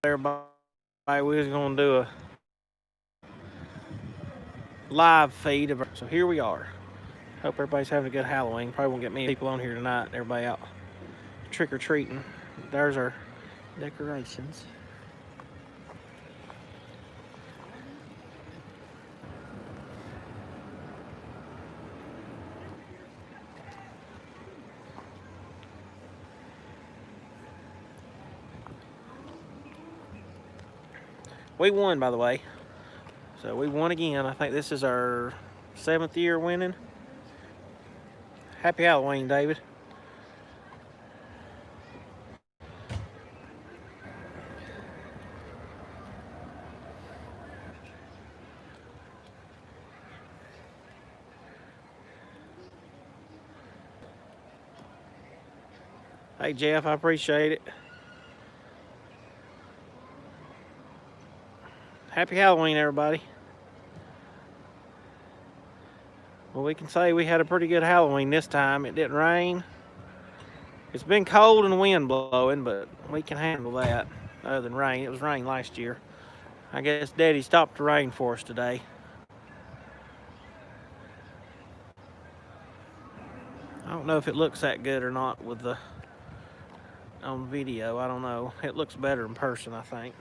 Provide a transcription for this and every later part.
everybody. We was gonna do a live feed of. So here we are. Hope everybody's having a good Halloween. Probably won't get many people on here tonight. Everybody out trick or treating. There's our decorations. We won, by the way. So we won again. I think this is our 7th year winning. Happy Halloween, David. Hey, Jeff, I appreciate it. Happy Halloween, everybody. Well, we can say we had a pretty good Halloween this time. It didn't rain. It's been cold and wind blowing, but we can handle that. Other than rain, it was rain last year. I guess Daddy stopped the rain for us today. I don't know if it looks that good or not with the on video. I don't know. It looks better in person, I think.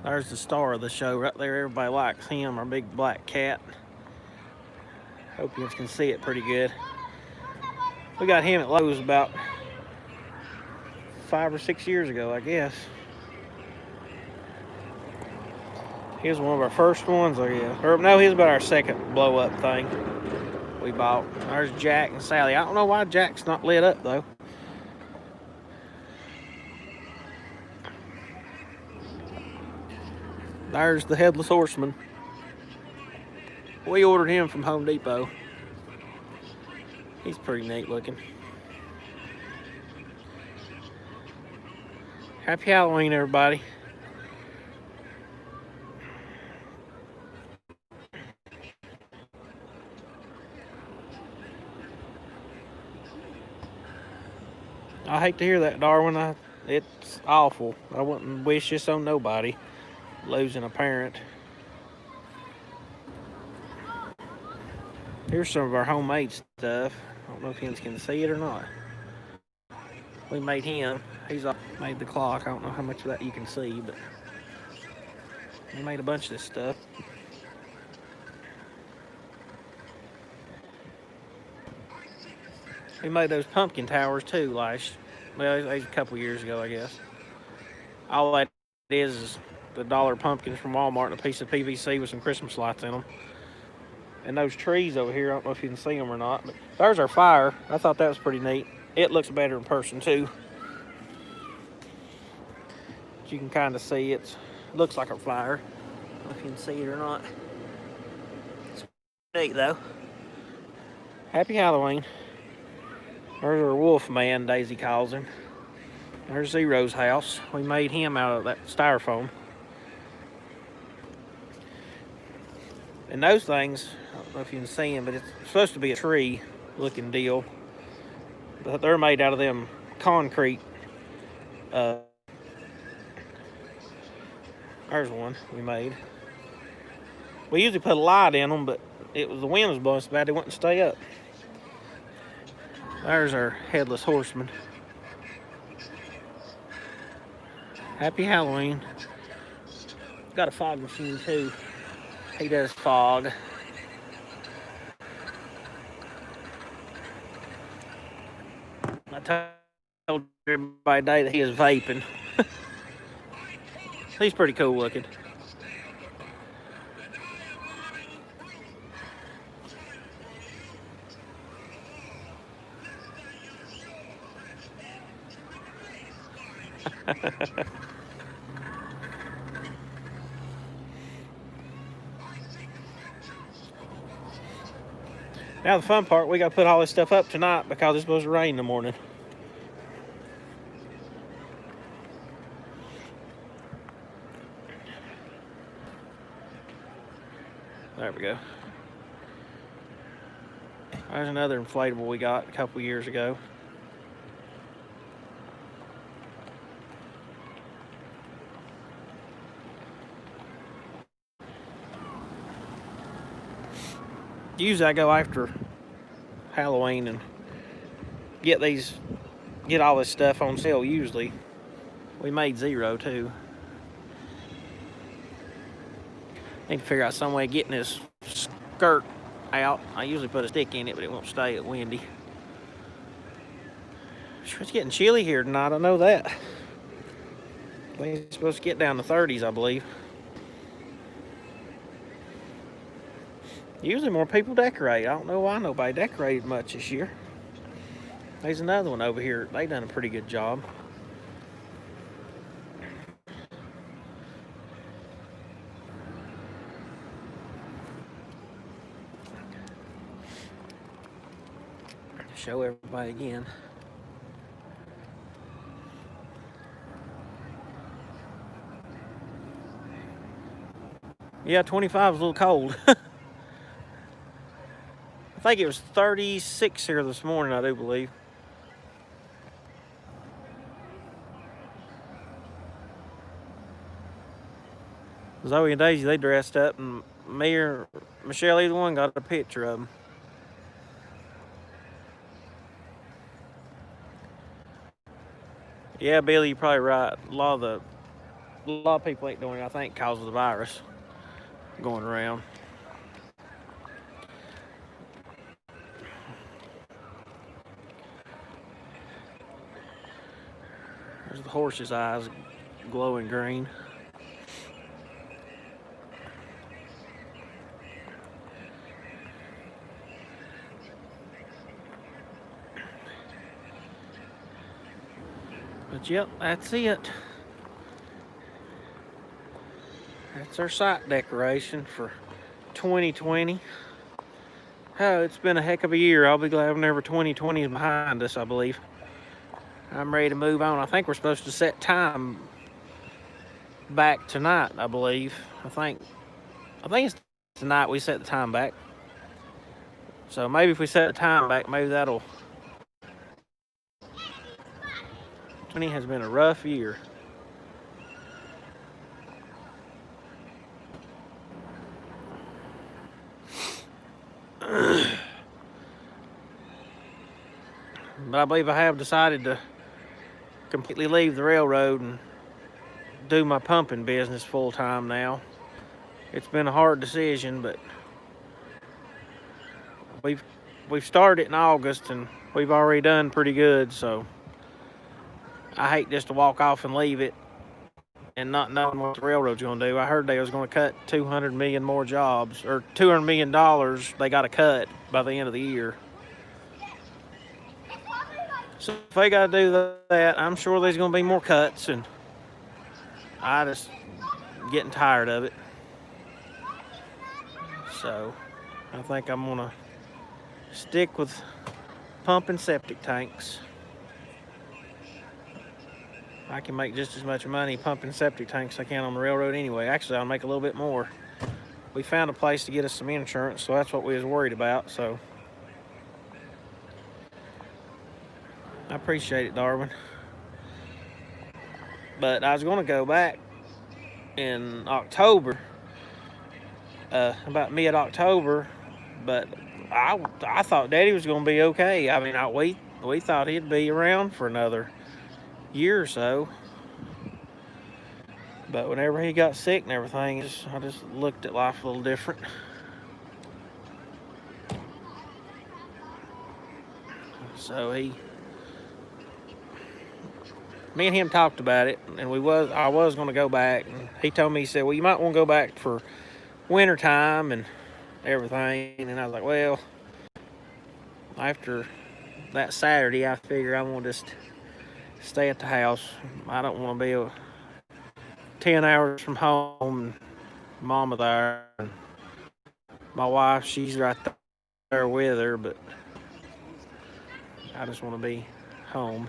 There's the star of the show right there. Everybody likes him, our big black cat. Hope you can see it pretty good. We got him at Lowe's about 5 or 6 years ago, I guess. He was one of our first ones, I guess. Or no, he was about our second blow-up thing we bought. There's Jack and Sally. I don't know why Jack's not lit up, though. There's the Headless Horseman. We ordered him from Home Depot. He's pretty neat looking. Happy Halloween, everybody. I hate to hear that, Darwin. It's awful. I wouldn't wish this on nobody, losing a parent. Here's some of our homemade stuff. I don't know if you can see it or not. We made him. He's made the clock. I don't know how much of that you can see, but we made a bunch of this stuff. We made those pumpkin towers too a couple years ago, I guess. All that is the dollar pumpkins from Walmart and a piece of PVC with some Christmas lights in them. And those trees over here, I don't know if you can see them or not, but there's our fire. I thought that was pretty neat. It looks better in person too. As you can kind of see, it looks like a fire. I don't know if you can see it or not. It's neat though. Happy Halloween. There's our wolf man, Daisy calls him. There's Zero's house. We made him out of that styrofoam. And those things, I don't know if you can see them, but it's supposed to be a tree looking deal. But they're made out of them concrete. There's one we made. We usually put a light in them, but the wind was blowing so bad they wouldn't stay up. There's our Headless Horseman. Happy Halloween. Got a fog machine too. He does fog. I told everybody today that he is vaping. He's pretty cool looking. Now the fun part, we got to put all this stuff up tonight because it's supposed to rain in the morning. There we go. There's another inflatable we got a couple years ago. Usually I go after Halloween and get all this stuff on sale. Usually we made zero too. Need to figure out some way of getting this skirt out. I usually put a stick in it, but it won't stay. It's windy. It's getting chilly here tonight. I know that. It's supposed to get down to 30s, I believe. Usually more people decorate. I don't know why nobody decorated much this year. There's another one over here. They done a pretty good job. Show everybody again. Yeah, 25 is a little cold. I think it was 36 here this morning, I do believe. Zoe and Daisy, they dressed up, and me or Michelle, either one, got a picture of them. Yeah, Billy, you're probably right. A lot of people ain't doing it, I think, because of the virus going around. There's the horse's eyes glowing green. But yep, that's it. That's our site decoration for 2020. Oh, it's been a heck of a year. I'll be glad whenever 2020 is behind us, I believe. I'm ready to move on. I think we're supposed to set time back tonight, I believe. I think it's tonight we set the time back. So maybe if we set the time back, maybe that'll... 2020 has been a rough year. But I believe I have decided to completely leave the railroad and do my pumping business full time now. It's been a hard decision, but we've started in August and we've already done pretty good, so I hate just to walk off and leave it and not knowing what the railroad's going to do. I heard they was going to cut 200 million more jobs, or $200 million they got to cut by the end of the year. So if they got to do that, I'm sure there's going to be more cuts, and I just getting tired of it. So I think I'm going to stick with pumping septic tanks. I can make just as much money pumping septic tanks as I can on the railroad anyway. Actually, I'll make a little bit more. We found a place to get us some insurance, so that's what we was worried about. So I appreciate it, Darwin. But I was going to go back in October, about mid-October, but I thought Daddy was going to be okay. I mean, we thought he'd be around for another year or so. But whenever he got sick and everything, I just looked at life a little different. So me and him talked about it, and I was going to go back, and he told me, he said, well, you might want to go back for winter time and everything. And I was like, well, after that Saturday, I figure I'm going to just stay at the house. I don't want to be 10 hours from home and Mama there, and my wife, she's right there with her, but I just want to be home.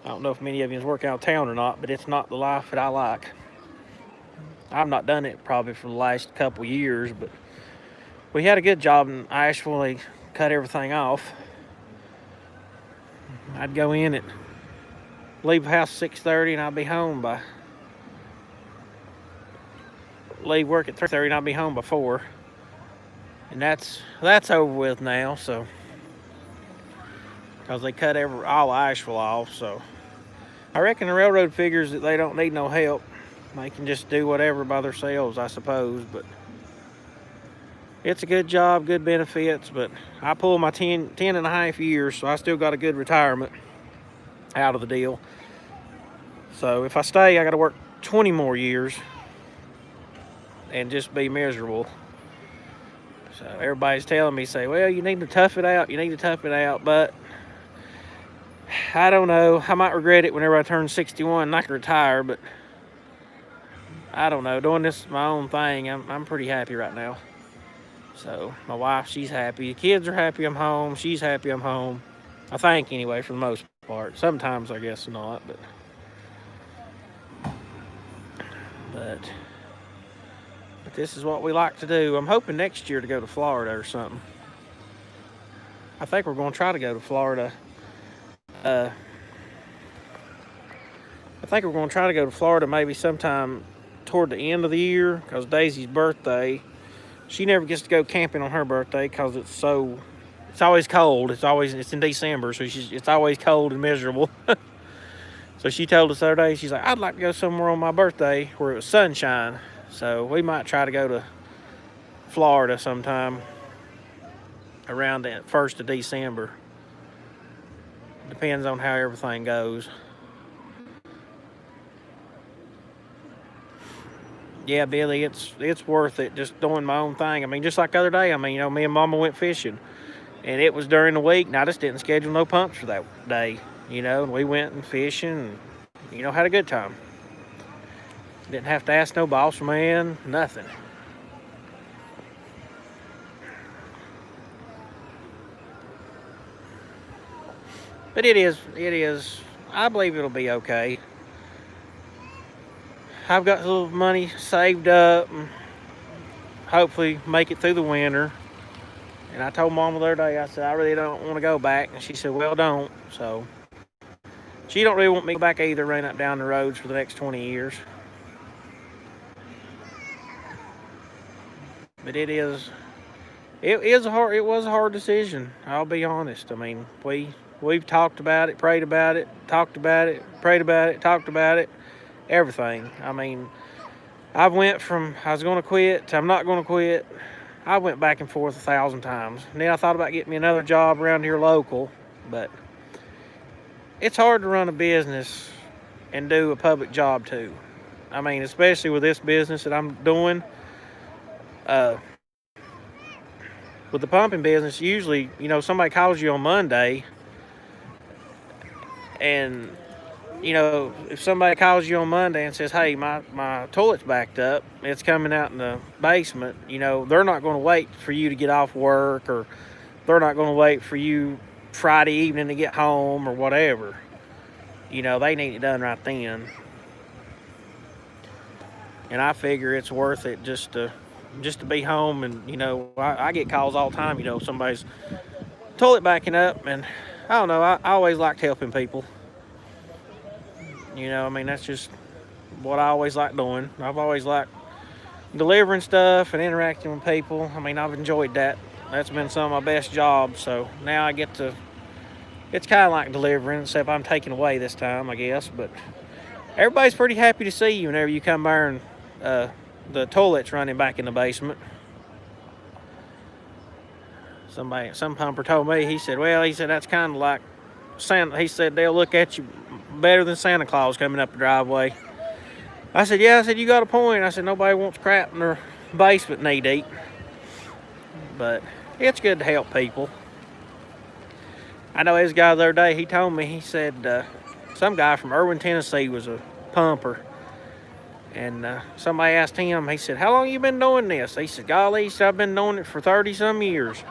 I don't know if many of you work out of town or not, but it's not the life that I like. I've not done it probably for the last couple years, but we had a good job in Asheville. They cut everything off. I'd go in at leave the house at 6:30 and I'd be home by leave work at 3:30 and I'd be home by 4. And that's over with now, so because they cut all Asheville off, so I reckon the railroad figures that they don't need no help. They can just do whatever by themselves, I suppose, but it's a good job, good benefits, but I pulled my 10 and a half years, so I still got a good retirement out of the deal. So if I stay, I got to work 20 more years and just be miserable. So everybody's telling me, say, well, you need to tough it out, but I don't know. I might regret it whenever I turn 61 and I can retire, but I don't know. Doing this my own thing, I'm pretty happy right now. So my wife, she's happy. The kids are happy I'm home. She's happy I'm home. I think anyway, for the most part. Sometimes I guess not, but this is what we like to do. I'm hoping next year to go to Florida or something. I think we're going to try to go to Florida. I think we're going to try to go to Florida maybe sometime toward the end of the year, because Daisy's birthday, she never gets to go camping on her birthday because it's always cold. It's in December, so it's always cold and miserable. So she told us the other day, she's like, I'd like to go somewhere on my birthday where it was sunshine. So we might try to go to Florida sometime around the 1st of December. Depends on how everything goes. Yeah, Billy, it's worth it just doing my own thing. I mean, just like the other day, me and Mama went fishing. And it was during the week, and I just didn't schedule no pumps for that day. And we went and fishing and, had a good time. Didn't have to ask no boss man, nothing. But it is, I believe it'll be okay. I've got a little money saved up and hopefully make it through the winter. And I told Mama the other day, I said, I really don't want to go back. And she said, well, don't. So she don't really want me to go back either, running up down the roads for the next 20 years. But it was a hard decision. I'll be honest. I mean, we've talked about it, prayed about it, talked about it, prayed about it, talked about it, everything. I mean, I went from I was going to quit to I'm not going to quit. I went back and forth 1,000 times. And then I thought about getting me another job around here local, but it's hard to run a business and do a public job too. I mean, especially with this business that I'm doing. With the pumping business, usually, somebody calls you on Monday, and, if somebody calls you on Monday and says, hey, my toilet's backed up, it's coming out in the basement, they're not going to wait for you to get off work, or they're not going to wait for you Friday evening to get home or whatever. They need it done right then. And I figure it's worth it just to be home. And, I get calls all the time, somebody's toilet backing up, and I don't know, I always liked helping people. That's just what I always like doing. I've always liked delivering stuff and interacting with people. I've enjoyed that. That's been some of my best jobs. So now I get to, it's kind of like delivering, except I'm taking away this time, I guess. But everybody's pretty happy to see you whenever you come by and the toilet's running back in the basement. Some pumper told me, he said, that's kind of like Santa. He said, they'll look at you better than Santa Claus coming up the driveway. I said, yeah, you got a point. I said, nobody wants crap in their basement knee deep. But it's good to help people. I know this guy the other day, he told me, he said, some guy from Erwin, Tennessee was a pumper. And somebody asked him, he said, how long you been doing this? He said, golly, I've been doing it for 30 some years.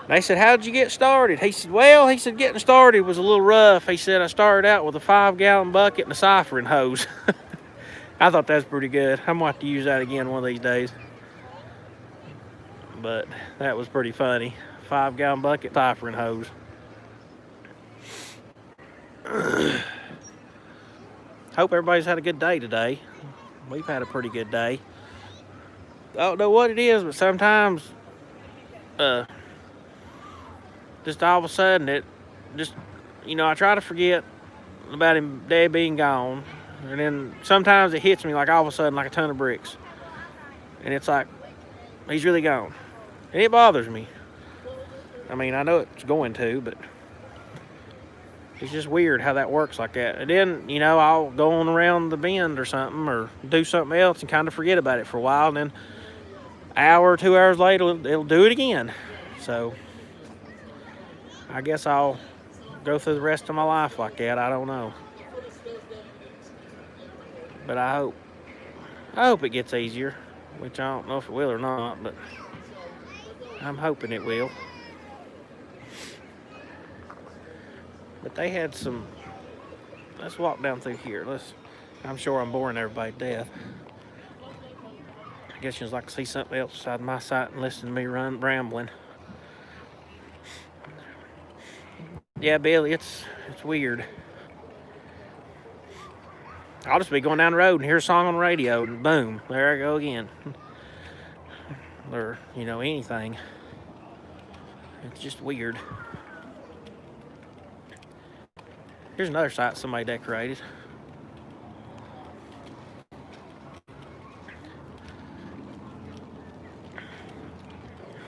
They said, how'd you get started? He said, well, getting started was a little rough. He said, I started out with a 5-gallon bucket and a ciphering hose. I thought that was pretty good. I'm going to have to use that again one of these days. But that was pretty funny. 5-gallon bucket, ciphering hose. Hope everybody's had a good day today. We've had a pretty good day. I don't know what it is, but sometimes just all of a sudden it just, I try to forget about him, Dad being gone. And then sometimes it hits me like all of a sudden like a ton of bricks. And it's like, he's really gone. And it bothers me. I mean, I know it's going to, but it's just weird how that works like that. And then, I'll go on around the bend or something or do something else and kind of forget about it for a while. And then an hour or 2 hours later, it'll do it again. So I guess I'll go through the rest of my life like that. I don't know. But I hope it gets easier, which I don't know if it will or not, but I'm hoping it will. But they had some, let's walk down through here. I'm sure I'm boring everybody to death. I guess you'd like to see something else beside my sight and listen to me rambling. Yeah, Billy, it's weird. I'll just be going down the road and hear a song on the radio, and boom, there I go again. Or, anything. It's just weird. Here's another site somebody decorated.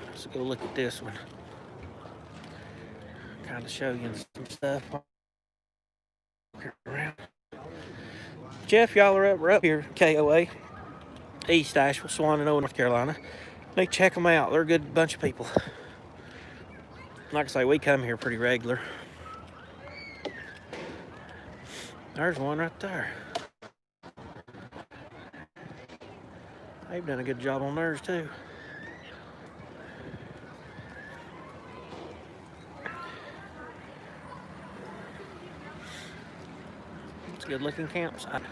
Let's go look at this one. Kind of show you some stuff. Around. Jeff, y'all are up here, KOA, East Asheville, Swananoa, North Carolina. They check them out. They're a good bunch of people. Like I say, we come here pretty regular. There's one right there. They've done a good job on theirs too. It's a good looking campsite.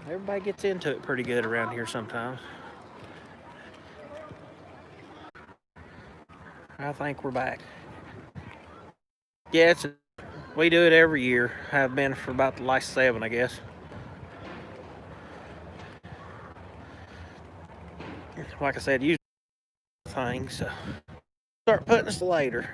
Everybody gets into it pretty good around here sometimes. I think we're back. Yeah, we do it every year. Have been for about the last 7, I guess. Like I said, usually things. So start putting us later.